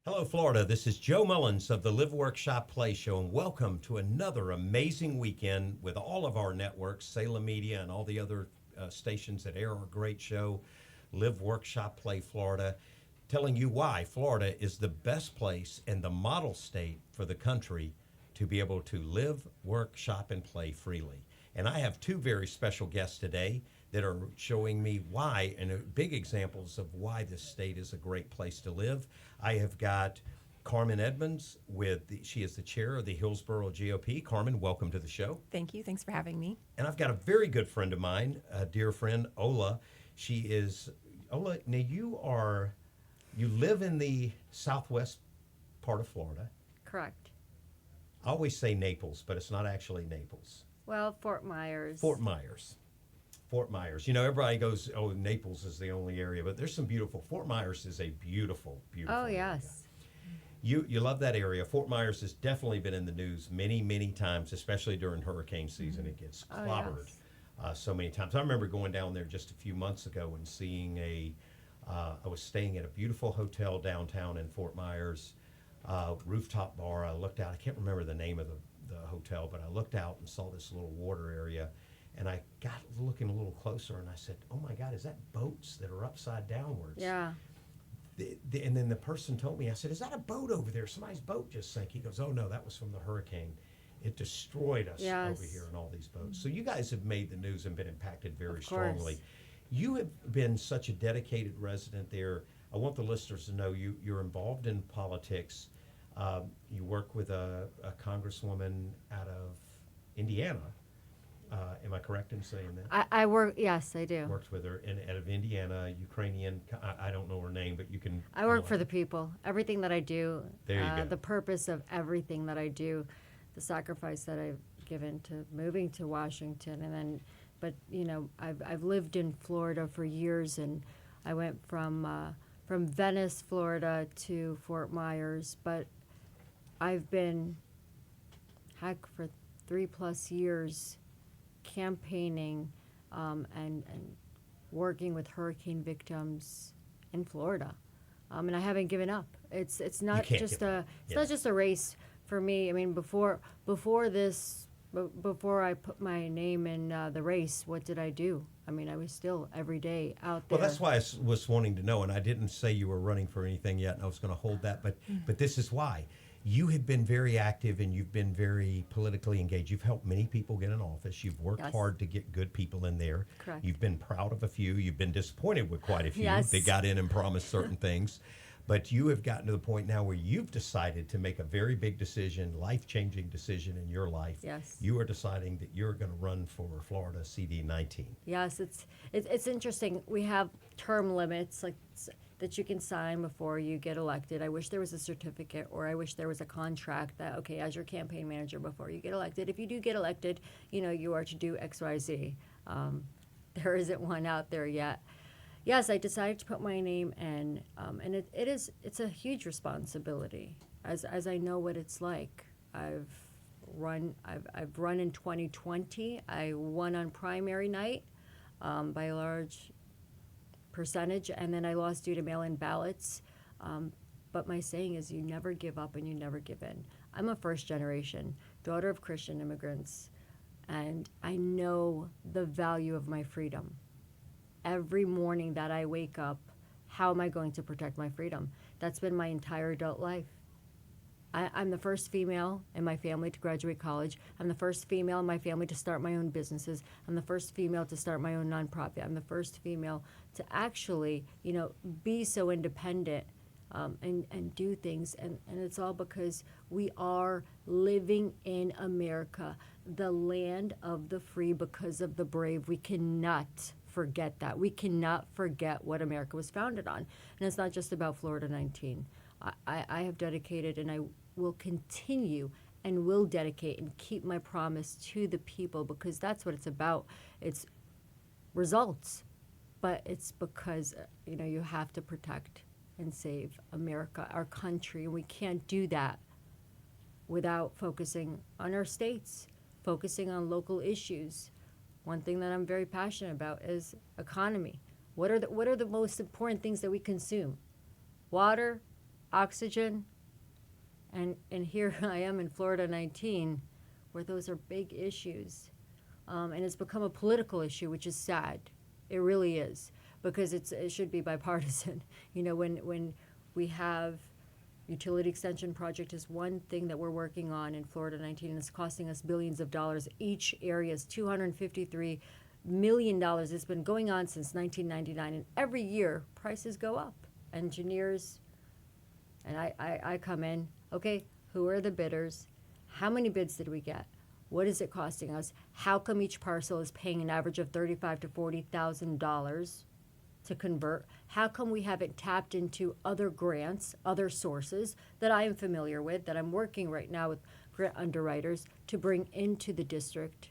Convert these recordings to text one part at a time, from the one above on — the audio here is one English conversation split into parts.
Hello, Florida. This is Joe Mullins of the Live Work Shop Play Show, and welcome to another amazing weekend with all of our networks, Salem Media, and all the other stations that air our great show, Live Work Shop Play Florida, telling you why Florida is the best place and the model state for the country to be able to live, work, shop, and play freely. And I have two very special guests today that are showing me why and big examples of why this state is a great place to live. I have got Carmen Edmonds she is the chair of the Hillsborough GOP. Carmen, welcome to the show. Thank you. Thanks for having me. And I've got a very good friend of mine, a dear friend, Ola. Ola, now you live in the southwest part of Florida. Correct. I always say Naples, but it's not actually Naples. Well, Fort Myers. Fort Myers. Fort Myers. You know, everybody goes, oh, Naples is the only area, but there's some beautiful. Fort Myers is a beautiful, beautiful Oh, area. yes. You love that area. Fort Myers has definitely been in the news many, many times, especially during hurricane season. It gets Oh, clobbered yes. so many times. I remember going down there just a few months ago and seeing I was staying at a beautiful hotel downtown in Fort Myers, rooftop bar. I looked out, I can't remember the name of the hotel, but I looked out and saw this little water area. And I got looking a little closer, and I said, "Oh my God, is that boats that are upside downwards?" Yeah. And then the person told me, I said, "Is that a boat over there? Somebody's boat just sank." He goes, "Oh no, that was from the hurricane. It destroyed us Yes. over here in all these boats." So you guys have made the news and been impacted very Of course. strongly. You have been such a dedicated resident there. I want the listeners to know you're involved in politics. You work with a congresswoman out of Indiana. Am I correct in saying that? I work, yes, I do. Worked with her out of Indiana, Ukrainian. I don't know her name, but you can. I work for the people. Everything that I do, There you go. the purpose of everything that I do, the sacrifice that I've given to moving to Washington, and then, but you know, I've lived in Florida for years, and I went from Venice, Florida, to Fort Myers, but I've been, heck, for 3+ years campaigning and working with hurricane victims in Florida, and I haven't given up. It's not just not just a race for me. I mean, before I put my name in the race, what did I do? I mean, I was still every day out there. Well, that's why I was wanting to know, and I didn't say you were running for anything yet, and I was going to hold that, but this is why. You have been very active and you've been very politically engaged. You've helped many people get in office. You've worked Yes. hard to get good people in there. Correct. You've been proud of a few. You've been disappointed with quite a few. Yes. They got in and promised certain things. But you have gotten to the point now where you've decided to make a very big decision, life-changing decision in your life. Yes. You are deciding that you're going to run for Florida CD19. Yes, it's interesting. We have term limits that you can sign before you get elected. I wish there was a certificate, or I wish there was a contract that, okay, as your campaign manager before you get elected, if you do get elected, you know, you are to do X, Y, Z. There isn't one out there yet. Yes, I decided to put my name in, and it's a huge responsibility, as I know what it's like. I've run in 2020. I won on primary night by a large percentage, and then I lost due to mail-in ballots. But my saying is, you never give up and you never give in. I'm a first-generation daughter of Christian immigrants, and I know the value of my freedom. Every morning that I wake up, how am I going to protect my freedom? That's been my entire adult life. I'm the first female in my family to graduate college. I'm the first female in my family to start my own businesses. I'm the first female to start my own nonprofit. I'm the first female to actually, you know, be so independent and do things. And it's all because we are living in America, the land of the free because of the brave. We cannot forget that. We cannot forget what America was founded on. And it's not just about Florida 19. I have dedicated, and I will continue and will dedicate and keep my promise to the people, because that's what it's about. It's results, but it's because, you know, you have to protect and save America, our country. And we can't do that without focusing on our states, focusing on local issues. One thing that I'm very passionate about is economy. What are the most important things that we consume? Water, oxygen, and here I am in Florida 19, where those are big issues. And it's become a political issue, which is sad. It really is, because it should be bipartisan. You know, when we have utility extension project is one thing that we're working on in Florida 19, and it's costing us billions of dollars. Each area is $253 million. It's been going on since 1999, and every year prices go up. Engineers, and I come in, okay, who are the bidders? How many bids did we get? What is it costing us? How come each parcel is paying an average of $35,000 to $40,000 to convert? How come we haven't tapped into other grants, other sources that I am familiar with, that I'm working right now with grant underwriters to bring into the district?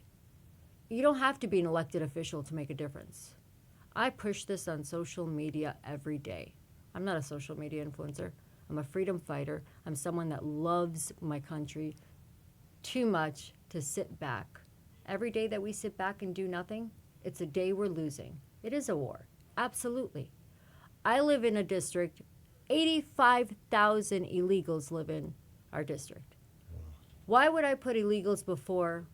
You don't have to be an elected official to make a difference. I push this on social media every day. I'm not a social media influencer. I'm a freedom fighter. I'm someone that loves my country too much to sit back. Every day that we sit back and do nothing, it's a day we're losing. It is a war. Absolutely. I live in a district, 85,000 illegals live in our district. Why would I put illegals before?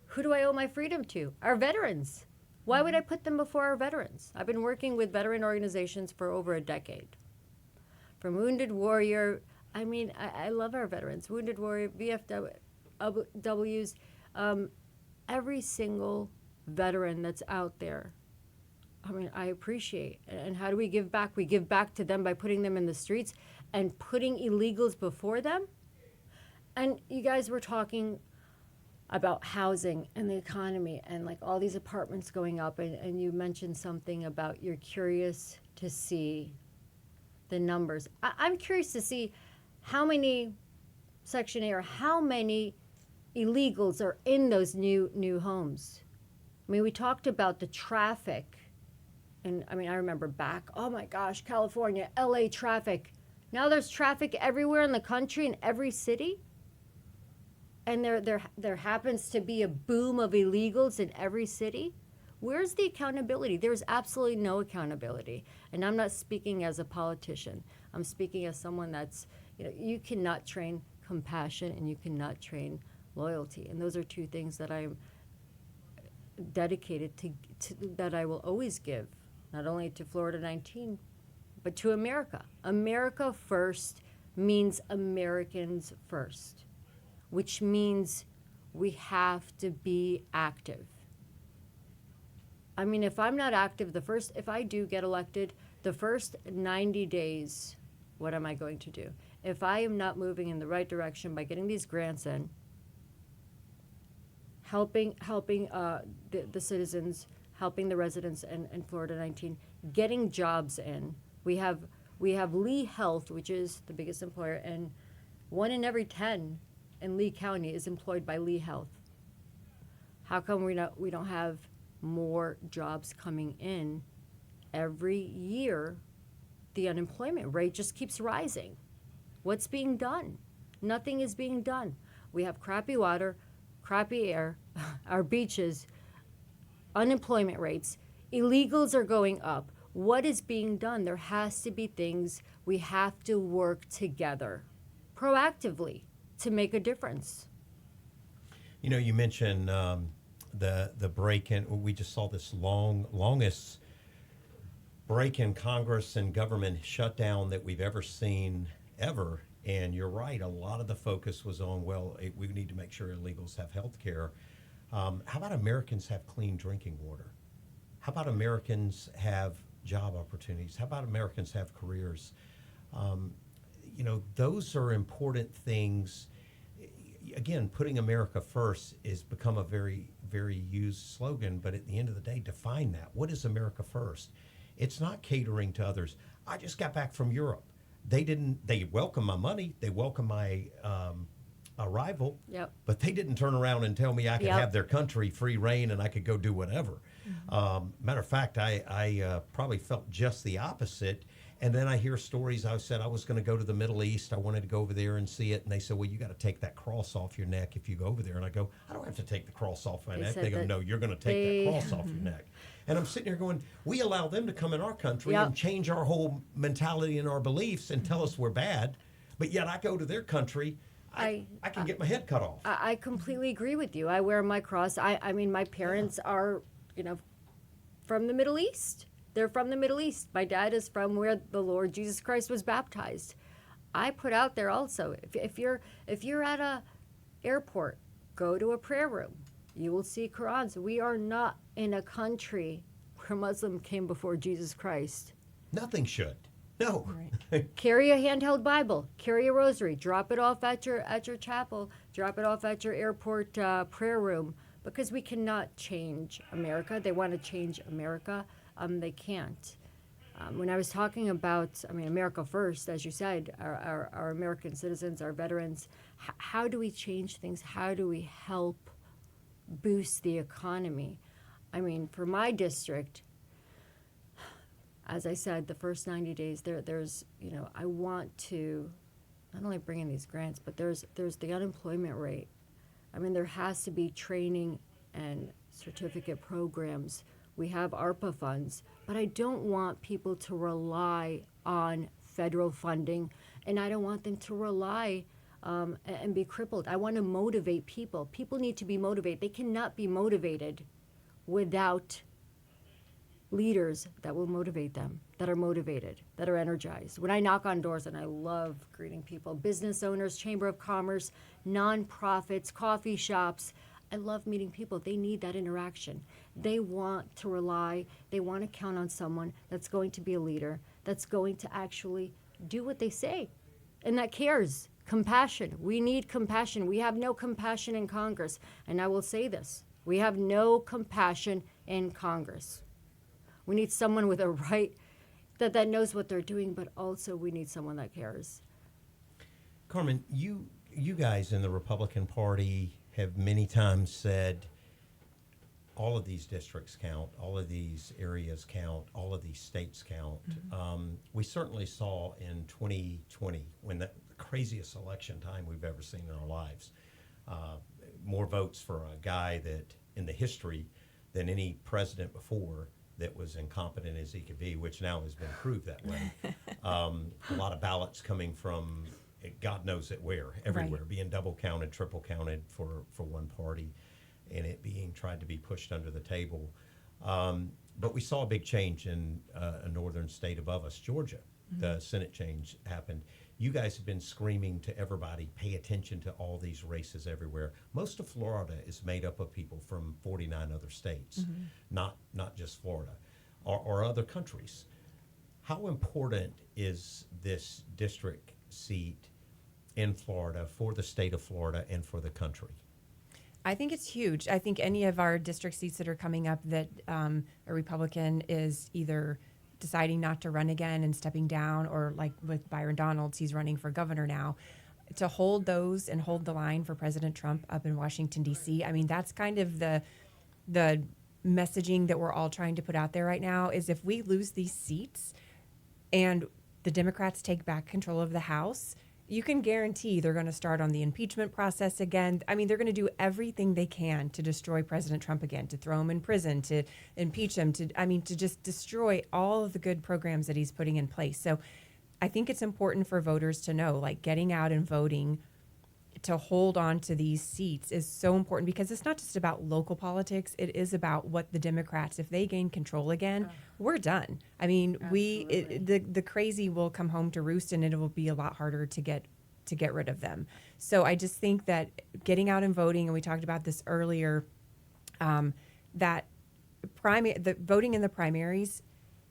Who do I owe my freedom to? Our veterans. Why would I put them before our veterans? I've been working with veteran organizations for over a decade. From Wounded Warrior, I love our veterans. Wounded Warrior, VFWs, every single veteran that's out there. I appreciate. And how do we give back? We give back to them by putting them in the streets and putting illegals before them. And you guys were talking about housing and the economy and like all these apartments going up, and you mentioned something about you're curious to see the numbers. I'm curious to see how many Section A or how many illegals are in those new homes. We talked about the traffic, and I remember back, oh my gosh, California, LA traffic. Now there's traffic everywhere in the country, in every city. And there happens to be a boom of illegals in every city. Where's the accountability? There's absolutely no accountability. And I'm not speaking as a politician. I'm speaking as someone that's, you cannot train compassion and you cannot train loyalty. And those are two things that I'm dedicated to that I will always give, not only to Florida 19, but to America. America first means Americans first, which means we have to be active. If I'm not active, if I do get elected, the first 90 days, what am I going to do? If I am not moving in the right direction by getting these grants in, helping the citizens, helping the residents in Florida 19, getting jobs in. We have Lee Health, which is the biggest employer, and 1 in every 10 in Lee County is employed by Lee Health. How come we don't have more jobs coming in? Every year, the unemployment rate just keeps rising. What's being done? Nothing is being done. We have crappy water, crappy air, our beaches, unemployment rates, illegals are going up. What is being done? There has to be things. We have to work together proactively to make a difference. You mentioned the break-in. We just saw this longest break in Congress and government shutdown that we've ever seen, ever. And you're right, a lot of the focus was on, we need to make sure illegals have health care. How about Americans have clean drinking water? How about Americans have job opportunities? How about Americans have careers? Those are important things. Again, putting America first has become a very, very used slogan, but at the end of the day, define that. What is America first? It's not catering to others. I just got back from Europe. They welcome my money, they welcome my arrival, yep. But they didn't turn around and tell me I could have their country free reign and I could go do whatever. Mm-hmm. Matter of fact, I probably felt just the opposite. And then I hear stories. I said I was going to go to the Middle East. I wanted to go over there and see it. And they said, well, you got to take that cross off your neck if you go over there. And I go, I don't have to take the cross off my neck. They go, no, you're going to take that cross off your neck. And I'm sitting here going, we allow them to come in our country and change our whole mentality and our beliefs and tell us we're bad. But yet I go to their country, I can get my head cut off. I completely agree with you. I wear my cross. I mean, my parents are, from the Middle East. They're from the Middle East. My dad is from where the Lord Jesus Christ was baptized. I put out there also, if you're at a airport, go to a prayer room. You will see Qurans. We are not in a country where Muslim came before Jesus Christ. Nothing should. No. Right. Carry a handheld Bible. Carry a rosary. Drop it off at your chapel. Drop it off at your airport prayer room. Because we cannot change America. They want to change America. They can't. When I was talking about, America first, as you said, our American citizens, our veterans, how do we change things? How do we help boost the economy? For my district, as I said, the first 90 days, there's, I want to not only bring in these grants, but there's the unemployment rate. There has to be training and certificate programs. We have ARPA funds, but I don't want people to rely on federal funding, and I don't want them to rely and be crippled. I want to motivate people. People need to be motivated. They cannot be motivated without leaders that will motivate them, that are motivated, that are energized. When I knock on doors, and I love greeting people, business owners, Chamber of Commerce, nonprofits, coffee shops, I love meeting people. They need that interaction. They want to rely, they want to count on someone that's going to be a leader, that's going to actually do what they say, and that cares. Compassion. We need compassion. We have no compassion in Congress. And I will say this, we have no compassion in Congress. We need someone with a right that knows what they're doing, but also we need someone that cares. Carmen, you guys in the Republican Party have many times said all of these districts count, all of these areas count, all of these states count. Mm-hmm. We certainly saw in 2020, when the craziest election time we've ever seen in our lives, more votes for a guy that in the history than any president before that was incompetent as he could be, which now has been proved that way. A lot of ballots coming from God knows it where, everywhere, right, being double counted, triple counted for one party, and it being tried to be pushed under the table. But we saw a big change in a northern state above us, Georgia. Mm-hmm. The Senate change happened. You guys have been screaming to everybody, pay attention to all these races everywhere. Most of Florida is made up of people from 49 other states, mm-hmm, not just Florida, or other countries. How important is this district seat in Florida for the state of Florida and for the country? I think it's huge. I think any of our district seats that are coming up that a Republican is either deciding not to run again and stepping down, or like with Byron Donalds, he's running for governor now, to hold those and hold the line for President Trump up in Washington, D.C. That's kind of the messaging that we're all trying to put out there right now, is if we lose these seats and the Democrats take back control of the House, you can guarantee they're going to start on the impeachment process again. They're going to do everything they can to destroy President Trump again, to throw him in prison, to impeach him, to just destroy all of the good programs that he's putting in place. So I think it's important for voters to know, like, getting out and voting to hold on to these seats is so important, because it's not just about local politics. It is about what the Democrats, if they gain control again, we're done. The crazy will come home to roost, and it will be a lot harder to get rid of them. So I just think that getting out and voting, and we talked about this earlier, that the voting in the primaries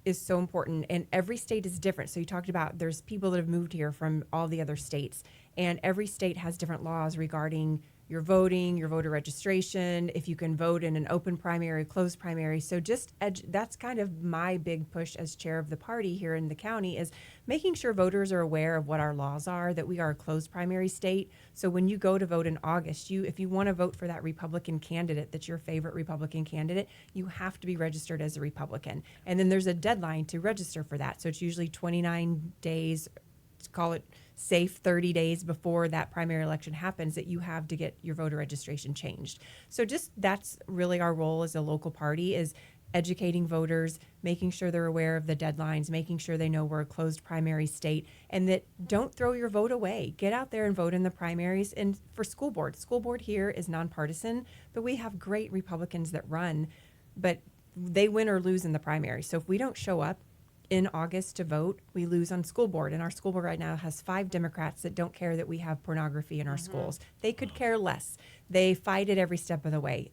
is so important, and every state is different. So you talked about there's people that have moved here from all the other states, and every state has different laws regarding your voting, your voter registration, if you can vote in an open primary, closed primary. So just that's kind of my big push as chair of the party here in the county, is making sure voters are aware of what our laws are, that we are a closed primary state. So when you go to vote in August, if you want to vote for that Republican candidate, that's your favorite Republican candidate, you have to be registered as a Republican. And then there's a deadline to register for that. So it's usually 29 days, call it safe 30 days before that primary election happens, that you have to get your voter registration changed. So just that's really our role as a local party, is educating voters, making sure they're aware of the deadlines, making sure they know we're a closed primary state, and that don't throw your vote away. Get out there and vote in the primaries. And for school board here is nonpartisan, but we have great Republicans that run, but they win or lose in the primary. So if we don't show up in August to vote, we lose on school board. And our school board right now has 5 Democrats that don't care that we have pornography in our schools. They could care less. They fight it every step of the way.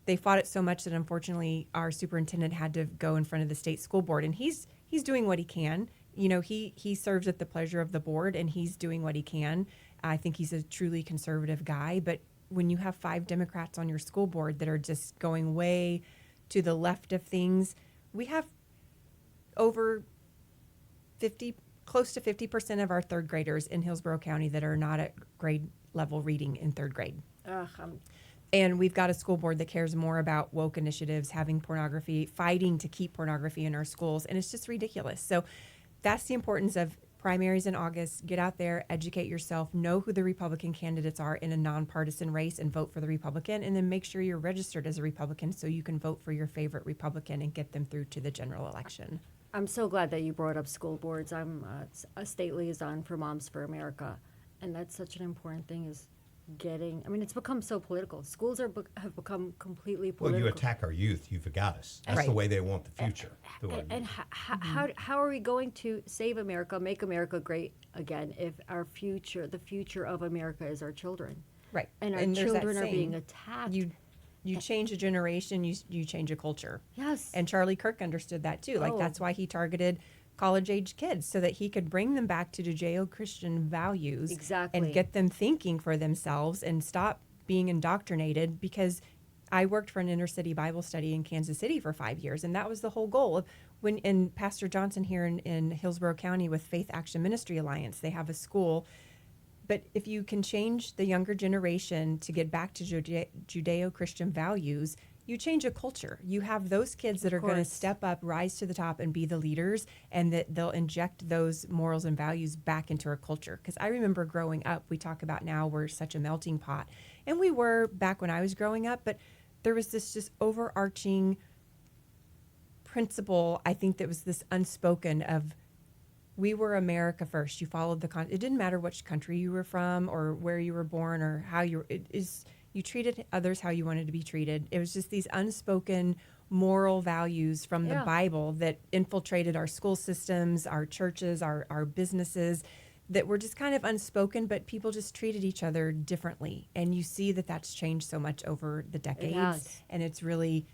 They fought it so much that unfortunately our superintendent had to go in front of the state school board, and he's doing what he can. You know, he serves at the pleasure of the board, and he's doing what he can. I think he's a truly conservative guy, but when you have 5 Democrats on your school board that are just going way to the left of things, we have over 50, close to 50% of our third graders in Hillsborough County that are not at grade level reading in third grade. And we've got a school board that cares more about woke initiatives, having pornography, fighting to keep pornography in our schools, and it's just ridiculous. So that's the importance of primaries in August. Get out there, educate yourself, know who the Republican candidates are in a nonpartisan race, and vote for the Republican, and then make sure you're registered as a Republican so you can vote for your favorite Republican and get them through to the general election. I'm so glad that you brought up school boards. I'm a state liaison for Moms for America, and that's such an important thing, is getting, I mean, it's become so political. Schools have become completely political. Well, you attack our youth, you've got us. That's Right. the way they want the future. And how are we going to save America, make America great again, if the future of America is our children? Right. And our there's that children are being saying, attacked. You change a generation, you change a culture. Yes. And Charlie Kirk understood that too. Like, that's why he targeted college-age kids, so that he could bring them back to Judeo-Christian values. Exactly. And get them thinking for themselves and stop being indoctrinated. Because I worked for an inner-city Bible study in Kansas City for 5 years, and that was the whole goal of and Pastor Johnson here in Hillsborough County with Faith Action Ministry Alliance, they have a school. But if you can change the younger generation to get back to Judeo-Christian values, you change a culture. You have those kids that are going to step up, rise to the top, and be the leaders, and that they'll inject those morals and values back into our culture. Because I remember growing up, we talk about now we're such a melting pot. And we were back when I was growing up, but there was this just overarching principle, I think, that was this unspoken of, we were America first. You followed it didn't matter which country you were from or where you were born or how you treated others how you wanted to be treated. It was just these unspoken moral values from the Bible that infiltrated our school systems, our churches, our businesses, that were just kind of unspoken, but people just treated each other differently. And you see that that's changed so much over the decades. And it's really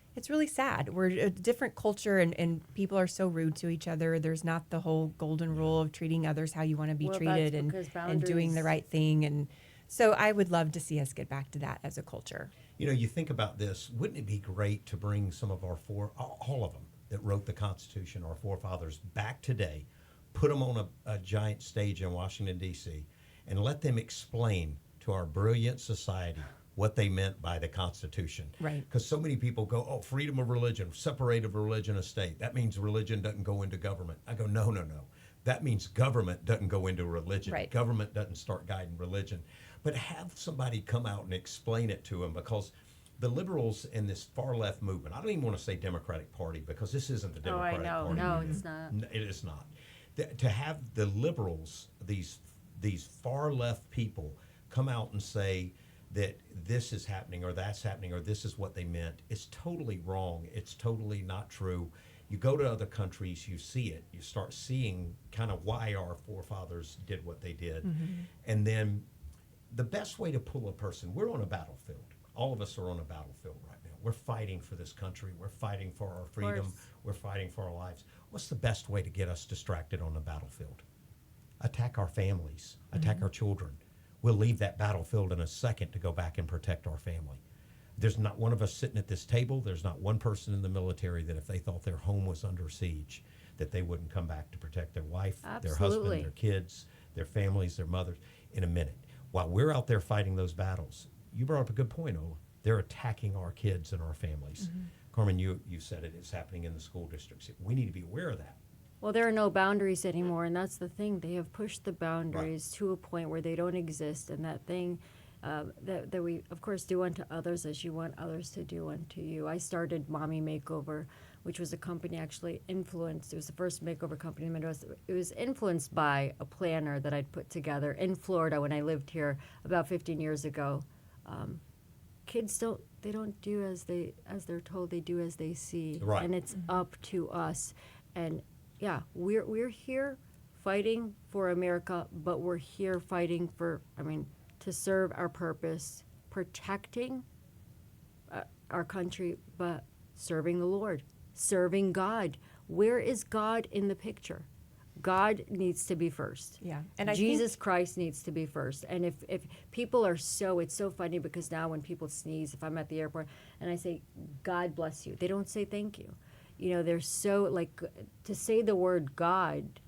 sad. We're a different culture, and people are so rude to each other. There's not the whole golden rule of treating others how you want to be treated and doing the right thing. And so I would love to see us get back to that as a culture. You know, you think about this, wouldn't it be great to bring some of our all of them that wrote the Constitution, our forefathers, back today, put them on a giant stage in Washington, D.C., and let them explain to our brilliant society what they meant by the Constitution. Right. Because so many people go, freedom of religion, separate of religion of state. That means religion doesn't go into government. I go, no. That means government doesn't go into religion. Right. Government doesn't start guiding religion. But have somebody come out and explain it to them, because the liberals in this far left movement, I don't even want to say Democratic Party, because this isn't the Democratic Party. No, it's not. It is not. To have the liberals, these far left people, come out and say that this is happening or that's happening or this is what they meant, it's totally wrong. It's totally not true. You go to other countries, you see it. You start seeing kind of why our forefathers did what they did. Mm-hmm. And then the best way to pull a person, we're on a battlefield. All of us are on a battlefield right now. We're fighting for this country. We're fighting for our freedom. We're fighting for our lives. What's the best way to get us distracted on the battlefield? Attack our families. Attack our children. we'll leave that battlefield in a second to go back and protect our family. There's not one of us sitting at this table. There's not one person in the military that if they thought their home was under siege, that they wouldn't come back to protect their wife, their husband, Absolutely. their kids, their families, their mothers in a minute. While we're out there fighting those battles, you brought up a good point, Ola. They're attacking our kids and our families. Carmen, you said it. It's happening in the school districts. We need to be aware of that. Well, there are no boundaries anymore, and that's the thing. They have pushed the boundaries to a point where they don't exist, and that thing that we, of course, do unto others as you want others to do unto you. I started Mommy Makeover, which was a company actually influenced. It was the first makeover company in the Midwest. It was influenced by a planner that I'd put together in Florida when I lived here about 15 years ago. Kids don't do as they're told. They do as they see, Right. and it's up to us. And yeah, we're here fighting for America, but we're here fighting for, to serve our purpose, protecting our country, but serving the Lord, serving God. Where is God in the picture? God needs to be first. Yeah. And I Jesus Christ needs to be first. And if people are it's so funny because now when people sneeze, if I'm at the airport and I say, God bless you, they don't say thank you. You know, they're so like, to say the word God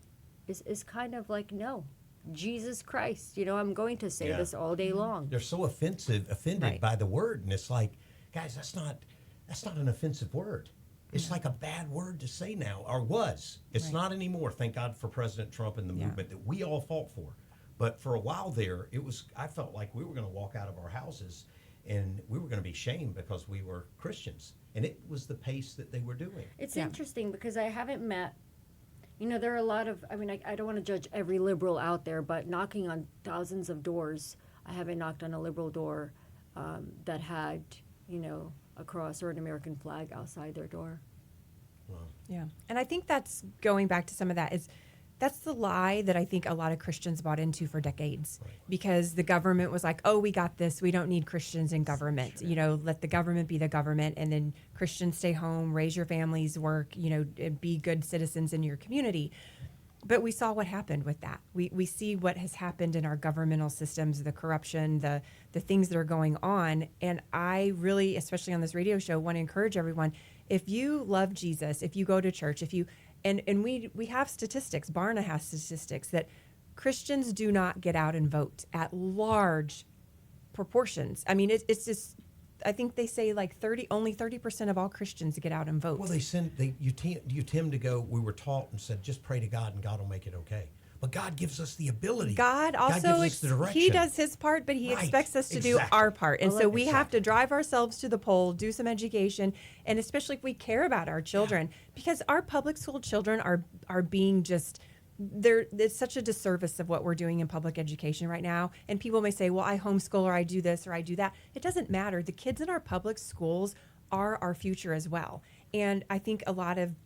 is kind of like, no, Jesus Christ. You know, I'm going to say this all day long. They're so offended Right. by the word, and it's like, guys, that's not an offensive word. It's like a bad word to say now, or was. It's Right. not anymore. Thank God for President Trump and the movement that we all fought for. But for a while there, I felt like we were going to walk out of our houses and we were going to be shamed because we were Christians. And it was the pace that they were doing. It's Yeah. interesting because I haven't met, there are a lot of, I don't want to judge every liberal out there, but knocking on thousands of doors, I haven't knocked on a liberal door that had, a cross or an American flag outside their door. Yeah. And I think that's going back to some of that that's the lie that I think a lot of Christians bought into for decades, because the government was like, oh, we got this. We don't need Christians in government. Let the government be the government, and then Christians stay home, raise your families, work, be good citizens in your community. But we saw what happened with that. We see what has happened in our governmental systems, the corruption, the things that are going on. And I really, especially on this radio show, want to encourage everyone, if you love Jesus, if you go to church, and we have statistics, Barna has statistics, that Christians do not get out and vote at large proportions. It's just, I think they say like only 30% of all Christians get out and vote. Well, you tend to go, we were taught and said, just pray to God and God will make it okay. But God gives us the ability. God also, gives us the direction. he does his part, but he Right. expects us to do Exactly. our part. And so we have Exactly. to drive ourselves to the poll, do some education, and especially if we care about our children, because our public school children are being just, it's such a disservice of what we're doing in public education right now. And people may say, well, I homeschool, or I do this, or I do that. It doesn't matter. The kids in our public schools are our future as well. And I think a lot of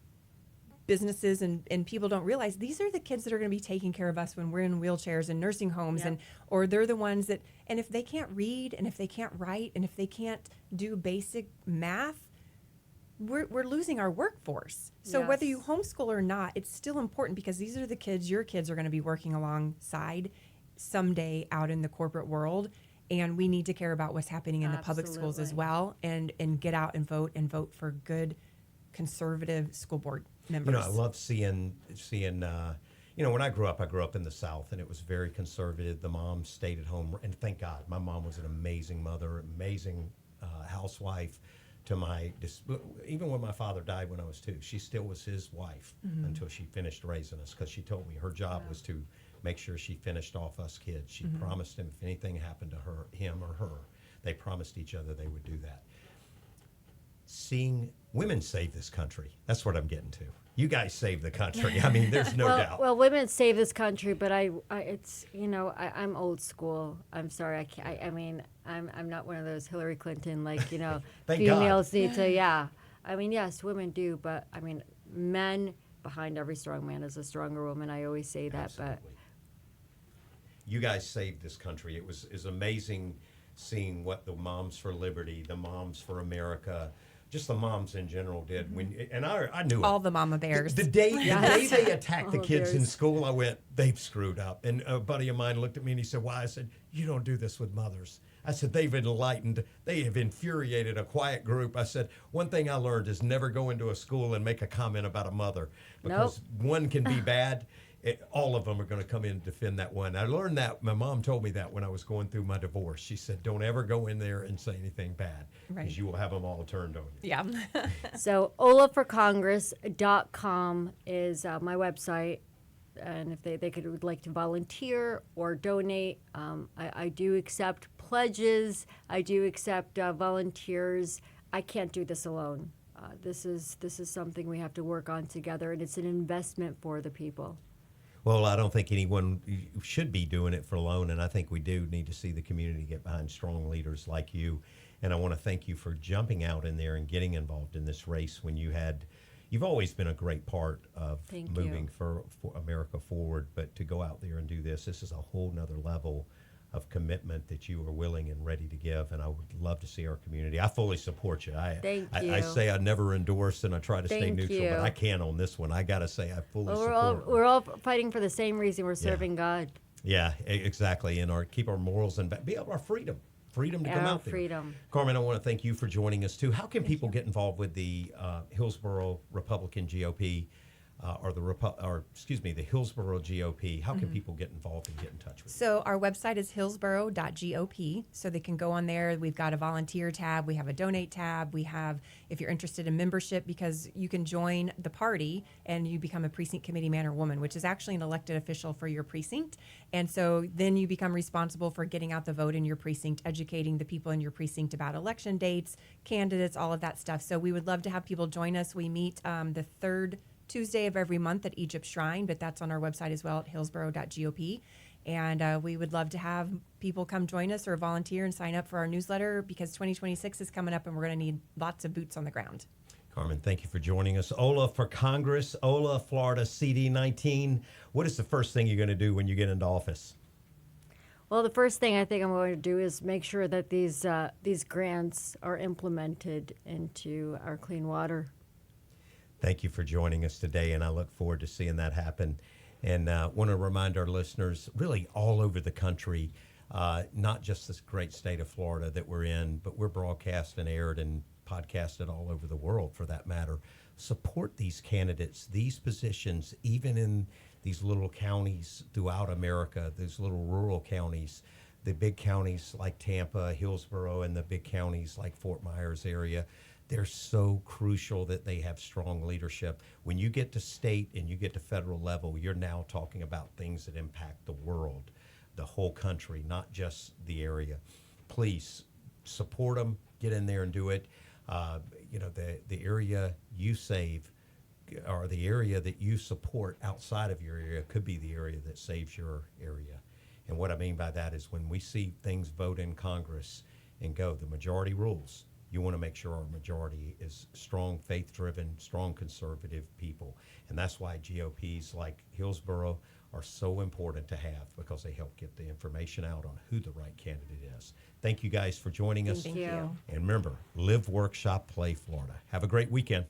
businesses and people don't realize these are the kids that are going to be taking care of us when we're in wheelchairs and nursing homes, or they're the ones that, and if they can't read and if they can't write and if they can't do basic math, we're losing our workforce. So whether you Yes. homeschool or not, it's still important, because these are the kids, your kids are going to be working alongside someday out in the corporate world. And we need to care about what's happening in the public schools as Absolutely. well, and get out and vote for good conservative school board members. I love seeing. When I grew up in the South, and it was very conservative. The mom stayed at home, and thank God, my mom was an amazing mother, amazing housewife. Even when my father died when I was 2, she still was his wife until she finished raising us, because she told me her job was to make sure she finished off us kids. She promised him if anything happened to him or her, they promised each other they would do that. Seeing women save this country, that's what I'm getting to. You guys save the country. There's no doubt. Well, women save this country, but I'm old school. I'm sorry. I'm not one of those Hillary Clinton, Thank females need to, yes, women do, but men behind every strong man is a stronger woman. I always say that, Absolutely. You guys saved this country. It was amazing seeing what the Moms for Liberty, the Moms for America, just the moms in general did. And I knew it. All the mama bears. The day Yes. they attacked the All kids in bears. school, I went, they've screwed up. And a buddy of mine looked at me and he said, why? I said, you don't do this with mothers. I said, they have infuriated a quiet group. I said, one thing I learned is never go into a school and make a comment about a mother, because one can be bad. All of them are going to come in and defend that one. I learned that. My mom told me that when I was going through my divorce. She said, don't ever go in there and say anything bad, because Right. you will have them all turned on you. Yeah. So olaforcongress.com is my website, and if they would like to volunteer or donate, I do accept pledges. I do accept volunteers. I can't do this alone. This is something we have to work on together, and it's an investment for the people. Well, I don't think anyone should be doing it for alone, and I think we do need to see the community get behind strong leaders like you. And I want to thank you for jumping out in there and getting involved in this race when you've always been a great part of Thank moving you. for America forward, but to go out there and do this is a whole nother level of commitment that you are willing and ready to give, and I would love to see our community. I fully support you. Thank I you. say I never endorse and I try to stay Thank neutral, you. but I can on this one. I got to say I fully Well, support. we're all fighting for the same reason. We're serving God. Yeah, exactly, and keep our morals and be able our freedom to come Our out there. freedom. Carmen, I want to thank you for joining us too. How can people get involved with the Hillsborough Republican GOP, the Hillsborough GOP? How can people get involved and get in touch with you? So our website is hillsborough.gop, so they can go on there. We've got a volunteer tab, we have a donate tab, we have, if you're interested in membership, because you can join the party and you become a precinct committee man or woman, which is actually an elected official for your precinct. And so then you become responsible for getting out the vote in your precinct, educating the people in your precinct about election dates, candidates, all of that stuff. So we would love to have people join us. We meet the third Tuesday of every month at Egypt Shrine, but that's on our website as well at hillsborough.gop. And we would love to have people come join us or volunteer and sign up for our newsletter, because 2026 is coming up and we're going to need lots of boots on the ground. Carmen, thank you for joining us. Ola for Congress, Ola, Florida CD19. What is the first thing you're going to do when you get into office? Well, the first thing I think I'm going to do is make sure that these grants are implemented into our clean water. Thank you for joining us today, and I look forward to seeing that happen. And want to remind our listeners, really all over the country, not just this great state of Florida that we're in, but we're broadcast and aired and podcasted all over the world for that matter. Support these candidates, these positions, even in these little counties throughout America, these little rural counties, the big counties like Tampa, Hillsborough, and the big counties like Fort Myers area. They're so crucial that they have strong leadership. When you get to state and you get to federal level, you're now talking about things that impact the world, the whole country, not just the area. Please support them, get in there and do it. The area you save, or the area that you support outside of your area, could be the area that saves your area. And what I mean by that is when we see things vote in Congress and go, the majority rules. You want to make sure our majority is strong, faith-driven, strong conservative people. And that's why GOPs like Hillsborough are so important to have, because they help get the information out on who the right candidate is. Thank you guys for joining us. Thank you. And remember, live, work, shop, play Florida. Have a great weekend.